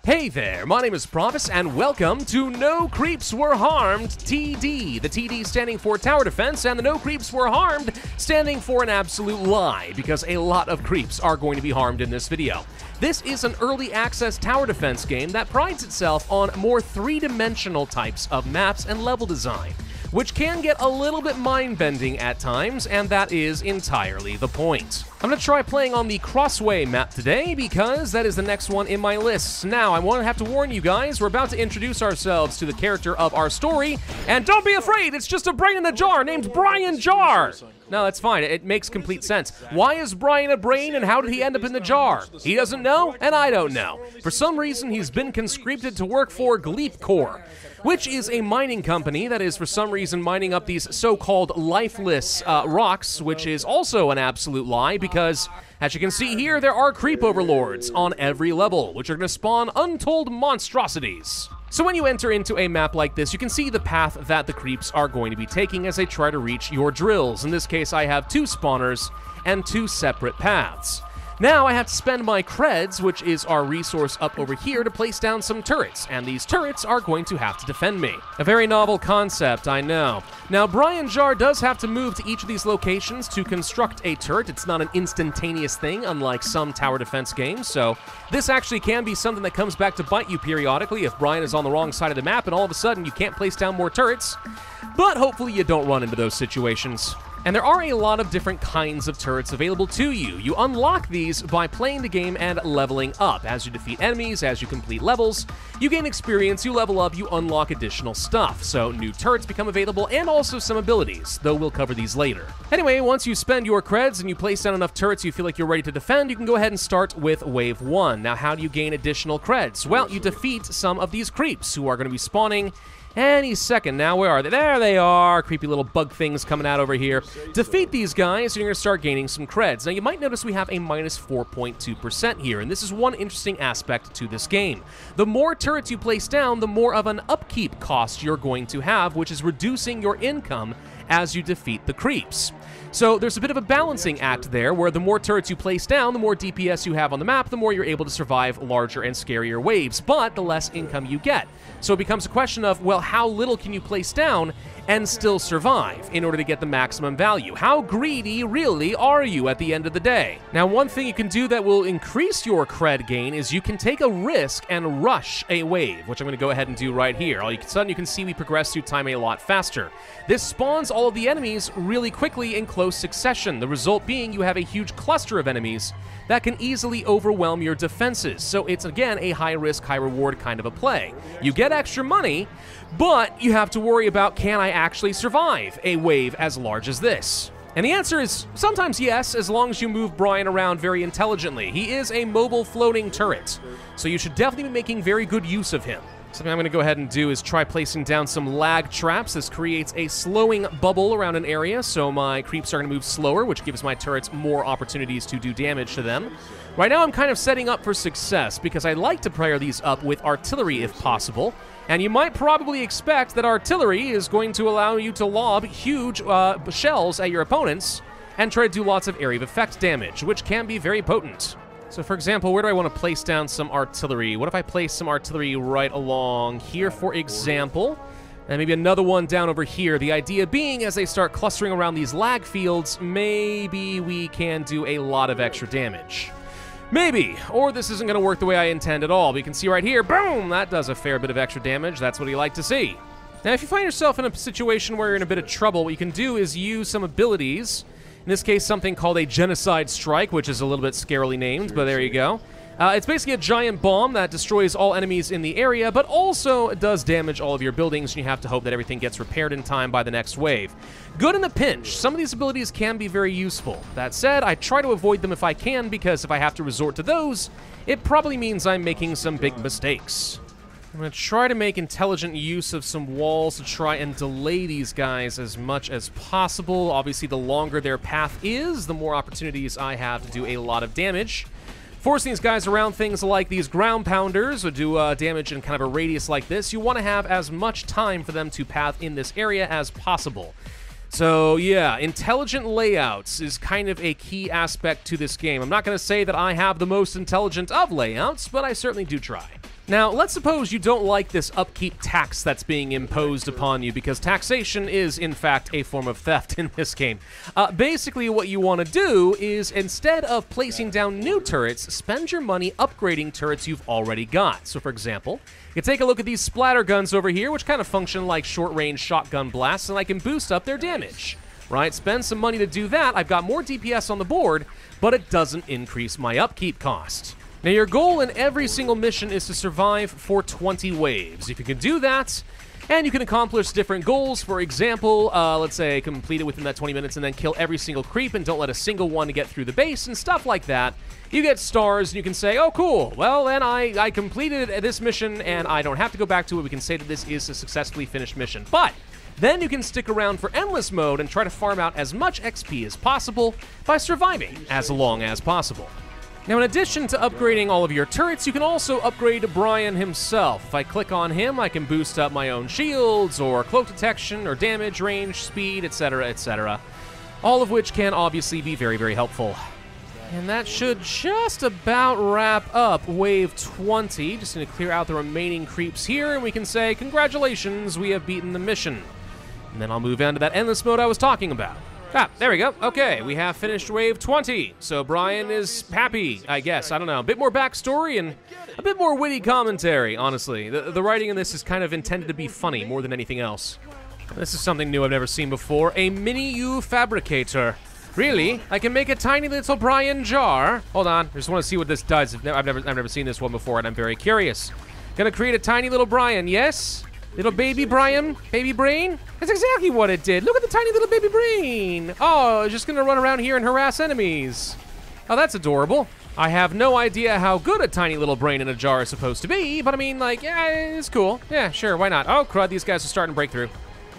Hey there, my name is Pravus, and welcome to No Creeps Were Harmed TD. The TD standing for Tower Defense, and the No Creeps Were Harmed standing for an absolute lie, because a lot of creeps are going to be harmed in this video. This is an early access tower defense game that prides itself on more three-dimensional types of maps and level design, which can get a little bit mind-bending at times, and that is entirely the point. I'm going to try playing on the Crossway map today, because that is the next one in my list. Now, I want to have to warn you guys, we're about to introduce ourselves to the character of our story, and don't be afraid, it's just a brain in a jar named Brian Jar! No, that's fine, it makes complete sense. Why is Brian a brain, and how did he end up in the jar? He doesn't know, and I don't know. For some reason, he's been conscripted to work for Gleepcore, which is a mining company that is for some reason mining up these so-called lifeless rocks, which is also an absolute lie because, as you can see here, there are creep overlords on every level, which are going to spawn untold monstrosities. So when you enter into a map like this, you can see the path that the creeps are going to be taking as they try to reach your drills. In this case, I have two spawners and two separate paths. Now I have to spend my creds, which is our resource up over here, to place down some turrets, and these turrets are going to have to defend me. A very novel concept, I know. Now, Brian Jar does have to move to each of these locations to construct a turret. It's not an instantaneous thing, unlike some tower defense games, so this actually can be something that comes back to bite you periodically if Brian is on the wrong side of the map and all of a sudden you can't place down more turrets, but hopefully you don't run into those situations. And there are a lot of different kinds of turrets available to you. You unlock these by playing the game and leveling up. As you defeat enemies, as you complete levels, you gain experience, you level up, you unlock additional stuff. So new turrets become available and also some abilities, though we'll cover these later. Anyway, once you spend your creds and you place down enough turrets you feel like you're ready to defend, you can go ahead and start with Wave 1. Now, how do you gain additional creds? Well, you defeat some of these creeps who are going to be spawning any second. Now, where are they? There they are! Creepy little bug things coming out over here. Defeat these guys, and you're going to start gaining some creds. Now, you might notice we have a minus 4.2% here, and this is one interesting aspect to this game. The more turrets you place down, the more of an upkeep cost you're going to have, which is reducing your income as you defeat the creeps. So there's a bit of a balancing act there, where the more turrets you place down, the more DPS you have on the map, the more you're able to survive larger and scarier waves, but the less income you get. So it becomes a question of, well, how little can you place down and still survive in order to get the maximum value? How greedy really are you at the end of the day? Now, one thing you can do that will increase your cred gain is you can take a risk and rush a wave, which I'm going to go ahead and do right here. All of a sudden, you can see we progress through time a lot faster. This spawns all of the enemies really quickly in close succession, the result being you have a huge cluster of enemies that can easily overwhelm your defenses. So it's, again, a high-risk, high-reward kind of a play. You get extra money, but you have to worry about, can I actually survive a wave as large as this? And the answer is sometimes yes, as long as you move Brian around very intelligently. He is a mobile floating turret, so you should definitely be making very good use of him. Something I'm going to go ahead and do is try placing down some lag traps. This creates a slowing bubble around an area, so my creeps are going to move slower, which gives my turrets more opportunities to do damage to them. Right now I'm kind of setting up for success, because I like to pair these up with artillery if possible. And you might probably expect that artillery is going to allow you to lob huge shells at your opponents and try to do lots of area of effect damage, which can be very potent. So, for example, where do I want to place down some artillery? What if I place some artillery right along here, for example? And maybe another one down over here. The idea being, as they start clustering around these lag fields, maybe we can do a lot of extra damage. Maybe. Or this isn't going to work the way I intend at all. But you can see right here, boom! That does a fair bit of extra damage. That's what you like to see. Now, if you find yourself in a situation where you're in a bit of trouble, what you can do is use some abilities. In this case, something called a genocide strike, which is a little bit scarily named, but there you go. It's basically a giant bomb that destroys all enemies in the area, but also does damage all of your buildings, and you have to hope that everything gets repaired in time by the next wave. Good in a pinch. Some of these abilities can be very useful. That said, I try to avoid them if I can, because if I have to resort to those, it probably means I'm making some big mistakes. I'm going to try to make intelligent use of some walls to try and delay these guys as much as possible. Obviously, the longer their path is, the more opportunities I have to do a lot of damage. Forcing these guys around things like these ground pounders would do damage in kind of a radius like this. You want to have as much time for them to path in this area as possible. So yeah, intelligent layouts is kind of a key aspect to this game. I'm not going to say that I have the most intelligent of layouts, but I certainly do try. Now, let's suppose you don't like this upkeep tax that's being imposed upon you, because taxation is, in fact, a form of theft in this game. Basically, what you want to do is, instead of placing down new turrets, spend your money upgrading turrets you've already got. So, for example, you can take a look at these splatter guns over here, which kind of function like short-range shotgun blasts, and I can boost up their damage. Right? Spend some money to do that. I've got more DPS on the board, but it doesn't increase my upkeep cost. Now, your goal in every single mission is to survive for 20 waves. If you can do that, and you can accomplish different goals, for example, let's say complete it within that 20 minutes and then kill every single creep and don't let a single one get through the base and stuff like that, you get stars and you can say, oh, cool, well, then I completed this mission and I don't have to go back to it. We can say that this is a successfully finished mission. But then you can stick around for endless mode and try to farm out as much XP as possible by surviving as long as possible. Now, in addition to upgrading all of your turrets, you can also upgrade Brian himself. If I click on him, I can boost up my own shields, or cloak detection, or damage, range, speed, etc., etc. All of which can obviously be very, very helpful. And that should just about wrap up Wave 20. Just going to clear out the remaining creeps here, and we can say, congratulations, we have beaten the mission. And then I'll move on to that endless mode I was talking about. Ah, there we go. Okay, we have finished Wave 20. So Brian is happy, I guess. I don't know. A bit more backstory and a bit more witty commentary, honestly. The writing in this is kind of intended to be funny more than anything else. This is something new I've never seen before. A mini-U fabricator. Really? I can make a tiny little Brian jar? Hold on. I just want to see what this does. I've never seen this one before, and I'm very curious. Gonna create a tiny little Brian, yes? Little baby Brian? Baby brain? That's exactly what it did. Look at the tiny little baby brain. Oh, it's just gonna run around here and harass enemies. Oh, that's adorable. I have no idea how good a tiny little brain in a jar is supposed to be, but I mean, like, yeah, it's cool. Yeah, sure, why not? Oh, crud, these guys are starting to break through.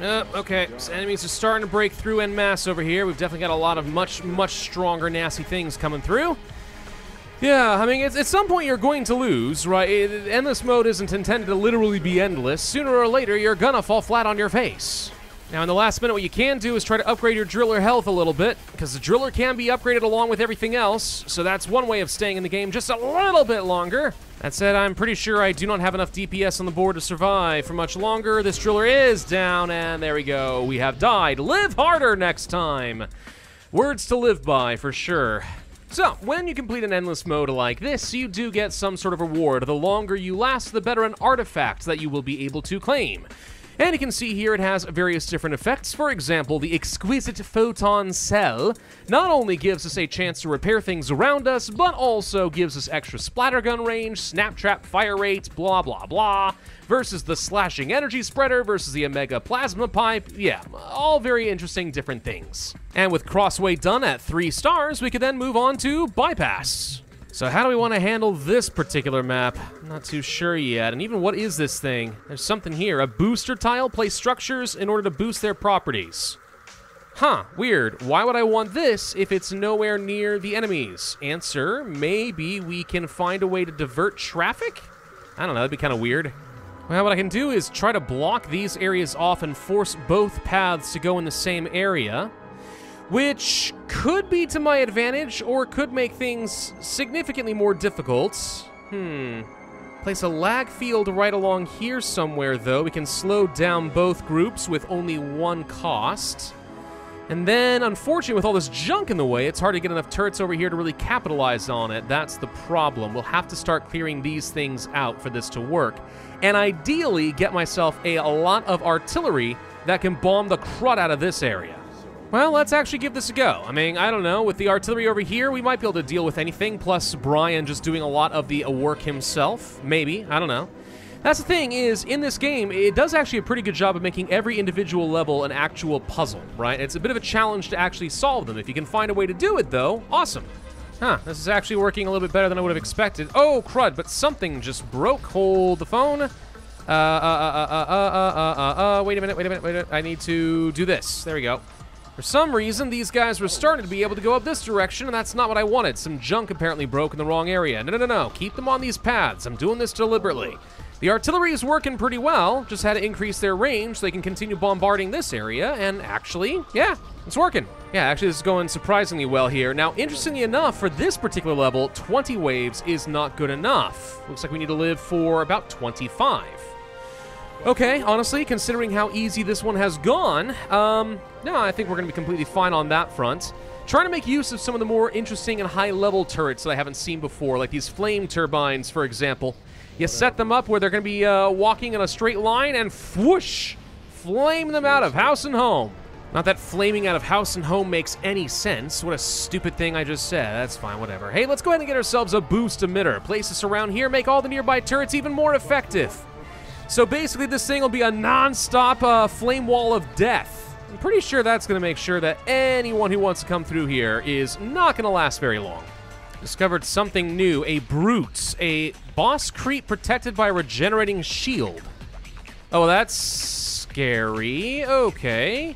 Okay, so enemies are starting to break through en masse over here. We've definitely got a lot of much stronger, nasty things coming through. Yeah, I mean, at some point you're going to lose, right? Endless mode isn't intended to literally be endless. Sooner or later, you're gonna fall flat on your face. Now, in the last minute, what you can do is try to upgrade your driller health a little bit, because the driller can be upgraded along with everything else, so that's one way of staying in the game just a little bit longer. That said, I'm pretty sure I do not have enough DPS on the board to survive for much longer. This driller is down, and there we go. We have died. Live harder next time. Words to live by, for sure. So, when you complete an endless mode like this, you do get some sort of reward. The longer you last, the better an artifact that you will be able to claim. And you can see here it has various different effects. For example, the exquisite photon cell not only gives us a chance to repair things around us, but also gives us extra splattergun range, snap trap fire rate, blah blah blah, versus the slashing energy spreader versus the omega plasma pipe. Yeah, all very interesting different things. And with crossway done at 3 stars, we could then move on to bypass. So how do we want to handle this particular map? I'm not too sure yet. And even what is this thing? There's something here. A booster tile. Place structures in order to boost their properties. Huh, weird. Why would I want this if it's nowhere near the enemies? Answer, maybe we can find a way to divert traffic? I don't know, that'd be kind of weird. Well, what I can do is try to block these areas off and force both paths to go in the same area, which could be to my advantage or could make things significantly more difficult. Place a lag field right along here somewhere, though. We can slow down both groups with only 1 cost. And then, unfortunately, with all this junk in the way, it's hard to get enough turrets over here to really capitalize on it. That's the problem. We'll have to start clearing these things out for this to work. And ideally, get myself a lot of artillery that can bomb the crud out of this area. Well, let's actually give this a go. I mean, I don't know, with the artillery over here, we might be able to deal with anything, plus Brian just doing a lot of the work himself. Maybe, I don't know. That's the thing is, in this game, it does actually a pretty good job of making every individual level an actual puzzle, right? It's a bit of a challenge to actually solve them. If you can find a way to do it, though, awesome. Huh, this is actually working a little bit better than I would have expected. Oh, crud, but something just broke. Hold the phone. Wait a minute. I need to do this. There we go. For some reason, these guys were starting to be able to go up this direction, and that's not what I wanted. Some junk apparently broke in the wrong area. No. Keep them on these paths. I'm doing this deliberately. The artillery is working pretty well. Just had to increase their range so they can continue bombarding this area. And actually, yeah, it's working. Yeah, actually, this is going surprisingly well here. Now, interestingly enough, for this particular level, 20 waves is not good enough. Looks like we need to live for about 25. Okay, honestly, considering how easy this one has gone, no, I think we're going to be completely fine on that front. Trying to make use of some of the more interesting and high-level turrets that I haven't seen before, like these flame turbines, for example. You set them up where they're going to be walking in a straight line and whoosh, flame them out of house and home. Not that flaming out of house and home makes any sense. What a stupid thing I just said. That's fine, whatever. Hey, let's go ahead and get ourselves a boost emitter. Place this around here, make all the nearby turrets even more effective. So basically, this thing will be a non-stop flame wall of death. I'm pretty sure that's going to make sure that anyone who wants to come through here is not going to last very long. Discovered something new, a brute, a boss creep protected by a regenerating shield. Oh, that's scary. Okay.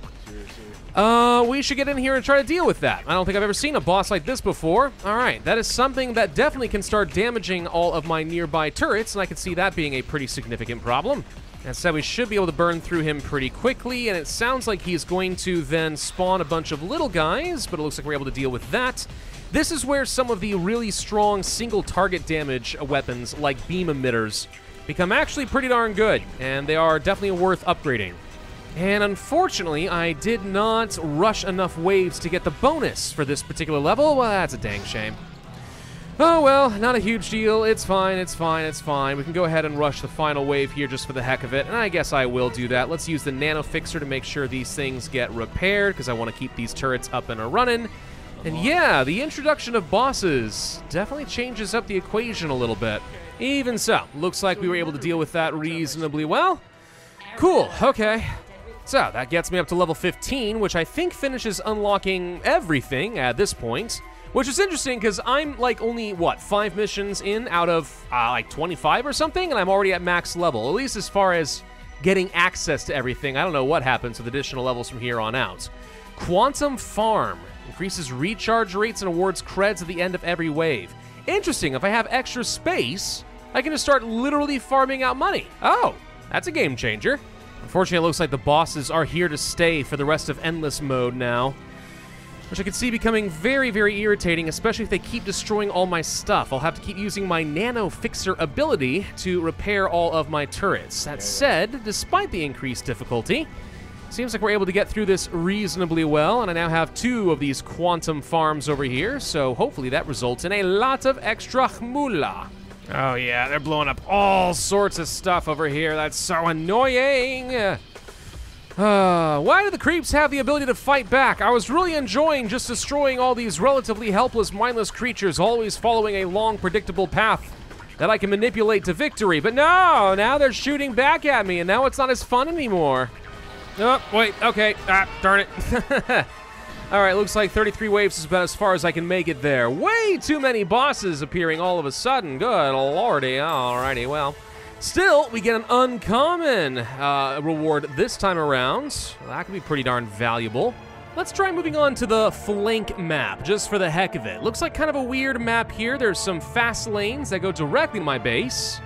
We should get in here and try to deal with that. I don't think I've ever seen a boss like this before. All right, that is something that definitely can start damaging all of my nearby turrets, and I can see that being a pretty significant problem. That said, we should be able to burn through him pretty quickly, and it sounds like he's going to then spawn a bunch of little guys, but it looks like we're able to deal with that. This is where some of the really strong single target damage weapons, like beam emitters, become actually pretty darn good, and they are definitely worth upgrading. And unfortunately, I did not rush enough waves to get the bonus for this particular level. Well, that's a dang shame. Oh well, not a huge deal. It's fine, it's fine, it's fine. We can go ahead and rush the final wave here just for the heck of it, and I guess I will do that. Let's use the nano fixer to make sure these things get repaired, because I want to keep these turrets up and a-running. And yeah, the introduction of bosses definitely changes up the equation a little bit. Even so, looks like we were able to deal with that reasonably well. Cool, okay. So that gets me up to level 15, which I think finishes unlocking everything at this point. Which is interesting, because I'm, like, only, what, 5 missions in out of, like, 25 or something? And I'm already at max level, at least as far as getting access to everything. I don't know what happens with additional levels from here on out. Quantum Farm. Increases recharge rates and awards creds at the end of every wave. Interesting, if I have extra space, I can just start literally farming out money. Oh, that's a game changer. Unfortunately, it looks like the bosses are here to stay for the rest of Endless Mode now, which I can see becoming very, very irritating, especially if they keep destroying all my stuff. I'll have to keep using my Nano Fixer ability to repair all of my turrets. That said, despite the increased difficulty, seems like we're able to get through this reasonably well, and I now have 2 of these quantum farms over here, so hopefully that results in a lot of extra moolah. Oh yeah, they're blowing up all sorts of stuff over here. That's so annoying. Why do the creeps have the ability to fight back? I was really enjoying just destroying all these relatively helpless, mindless creatures, always following a long, predictable path that I can manipulate to victory. But no, now they're shooting back at me, and now it's not as fun anymore. Oh, wait, okay, darn it. All right, looks like 33 waves is about as far as I can make it there. Way too many bosses appearing all of a sudden. Good lordy, alrighty, well. Still, we get an uncommon reward this time around. Well, that could be pretty darn valuable. Let's try moving on to the flank map, just for the heck of it. Looks like kind of a weird map here. There's some fast lanes that go directly to my base.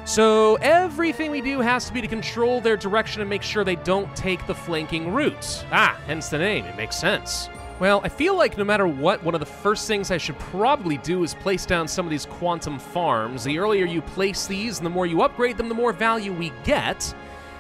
So everything we do has to be to control their direction and make sure they don't take the flanking route. Hence the name, it makes sense. Well, I feel like no matter what, one of the first things I should probably do is place down some of these quantum farms. The earlier you place these and the more you upgrade them, the more value we get.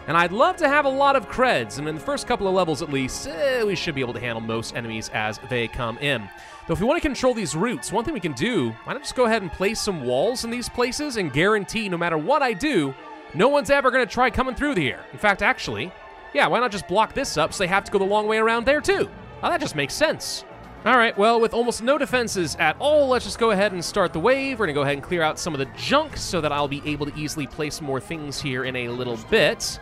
And I'd love to have a lot of creds, and in the first couple of levels at least, we should be able to handle most enemies as they come in. Though if we want to control these routes, one thing we can do, why not just go ahead and place some walls in these places and guarantee no matter what I do, no one's ever going to try coming through here. In fact, actually, yeah, why not just block this up so they have to go the long way around there too? Oh, that just makes sense. All right, well, with almost no defenses at all, let's just go ahead and start the wave. We're gonna go ahead and clear out some of the junk so that I'll be able to easily place more things here in a little bit.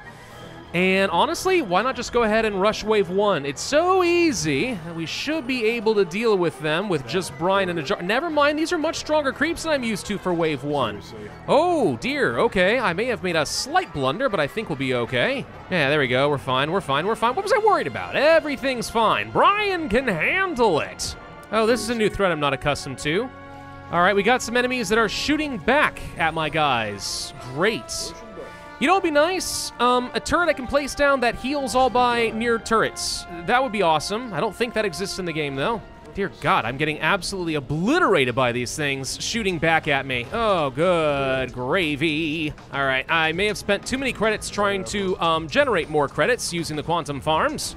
And honestly, why not just go ahead and rush wave 1? It's so easy that we should be able to deal with them with just brine and a jar. Never mind, these are much stronger creeps than I'm used to for wave 1. Oh dear, okay, I may have made a slight blunder, but I think we'll be okay. Yeah, there we go, we're fine, we're fine, we're fine. What was I worried about? Everything's fine. Brian can handle it. Oh, this is a new threat I'm not accustomed to. All right, we got some enemies that are shooting back at my guys. Great. You know what would be nice? A turret I can place down that heals all by near turrets. That would be awesome. I don't think that exists in the game, though. Dear God, I'm getting absolutely obliterated by these things shooting back at me. Oh, good gravy. All right, I may have spent too many credits trying to generate more credits using the quantum farms.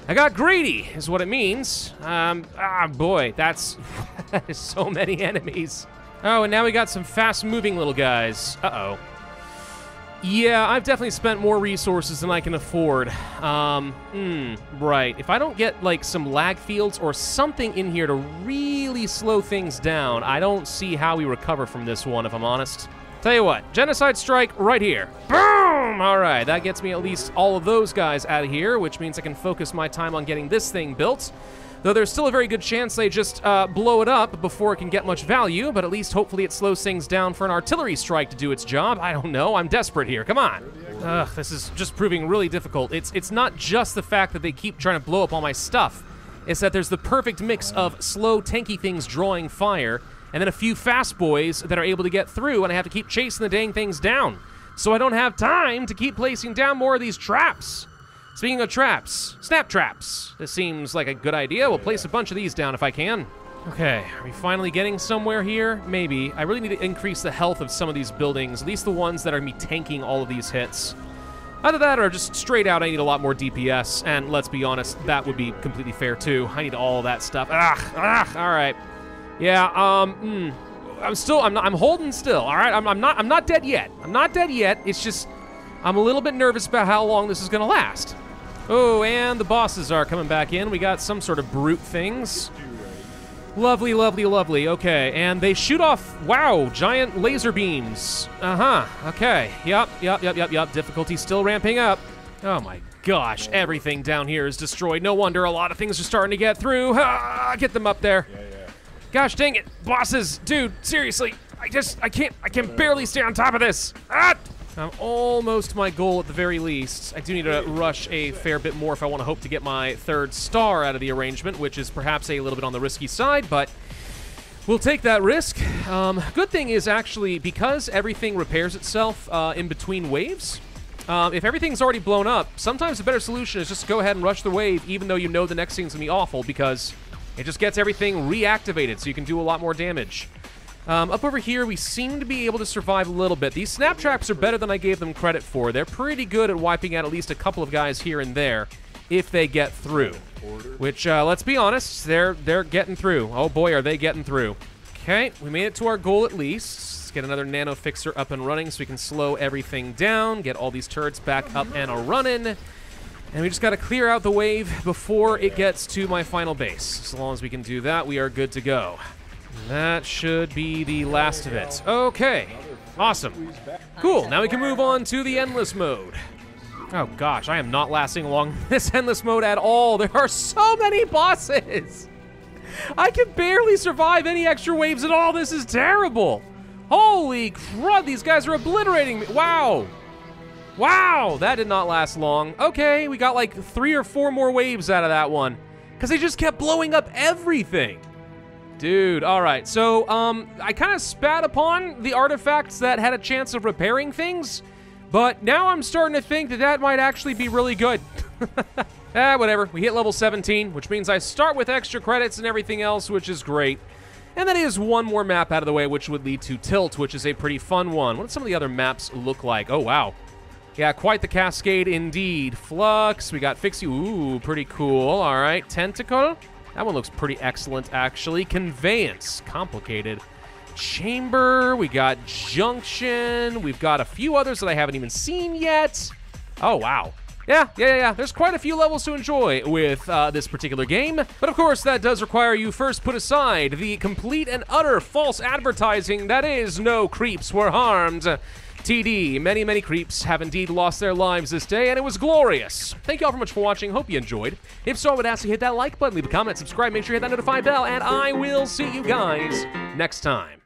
I got greedy, is what it means. Boy, that is so many enemies. Oh, and now we got some fast-moving little guys. Uh-oh. Yeah, I've definitely spent more resources than I can afford. Right. If I don't get, like, some lag fields or something in here to really slow things down, I don't see how we recover from this one, if I'm honest. Tell you what, Genocide Strike right here. Boom! All right, that gets me at least all of those guys out of here, which means I can focus my time on getting this thing built. Though there's still a very good chance they just blow it up before it can get much value, but at least hopefully it slows things down for an artillery strike to do its job. I don't know, I'm desperate here, come on. Ugh, this is just proving really difficult. It's not just the fact that they keep trying to blow up all my stuff. It's that there's the perfect mix of slow, tanky things drawing fire, and then a few fast boys that are able to get through, and I have to keep chasing the dang things down. So I don't have time to keep placing down more of these traps. Speaking of traps, snap traps. This seems like a good idea. We'll place a bunch of these down if I can. Okay, are we finally getting somewhere here? Maybe. I really need to increase the health of some of these buildings, at least the ones that are me tanking all of these hits. Either that or just straight out I need a lot more DPS, and let's be honest, that would be completely fair too. I need all that stuff. All right. Yeah, I'm holding still, all right? I'm not dead yet. I'm not dead yet. It's just, I'm a little bit nervous about how long this is gonna last. Oh, and the bosses are coming back in. We got some sort of brute things. Lovely, lovely, lovely. Okay, and they shoot off, wow, giant laser beams. Okay. Yep. Difficulty still ramping up. Oh my gosh, everything down here is destroyed. No wonder a lot of things are starting to get through. Get them up there. Gosh dang it, bosses, dude, seriously, I can barely stay on top of this. I'm almost my goal at the very least. I do need to rush a fair bit more if I want to hope to get my third star out of the arrangement, which is perhaps a little bit on the risky side, but we'll take that risk. Good thing is actually, because everything repairs itself in between waves, if everything's already blown up, sometimes the better solution is just go ahead and rush the wave, even though you know the next thing's gonna be awful, because it just gets everything reactivated, so you can do a lot more damage. Up over here, we seem to be able to survive a little bit. These snap traps are better than I gave them credit for. They're pretty good at wiping out at least a couple of guys here and there if they get through. Which, let's be honest, they're getting through. Oh boy, are they getting through. Okay, we made it to our goal at least. Let's get another nano fixer up and running so we can slow everything down, get all these turrets back up and a-running. And we just gotta clear out the wave before it gets to my final base. As long as we can do that, we are good to go. That should be the last of it. Okay, awesome. Cool, now we can move on to the endless mode. Oh gosh, I am not lasting along this endless mode at all. There are so many bosses. I can barely survive any extra waves at all. This is terrible. Holy crud, these guys are obliterating me. Wow. Wow, that did not last long. Okay, we got like 3 or 4 more waves out of that one, because they just kept blowing up everything. Dude, all right, so I kind of spat upon the artifacts that had a chance of repairing things, but now I'm starting to think that that might actually be really good. Whatever, we hit level 17, which means I start with extra credits and everything else, which is great. And that is one more map out of the way, which would lead to Tilt, which is a pretty fun one. What do some of the other maps look like? Oh, wow. Yeah, quite the cascade indeed. Flux, we got Fixie, ooh, pretty cool. All right, Tentacle. That one looks pretty excellent, actually. Conveyance, complicated. Chamber, we got Junction. We've got a few others that I haven't even seen yet. Oh, wow. Yeah. There's quite a few levels to enjoy with this particular game. But of course, that does require you first put aside the complete and utter false advertising that is no creeps were harmed. TD, many creeps have indeed lost their lives this day, and it was glorious. Thank you all very much for watching. Hope you enjoyed. If so, I would ask you to hit that like button, leave a comment, subscribe, make sure you hit that notify bell, and I will see you guys next time.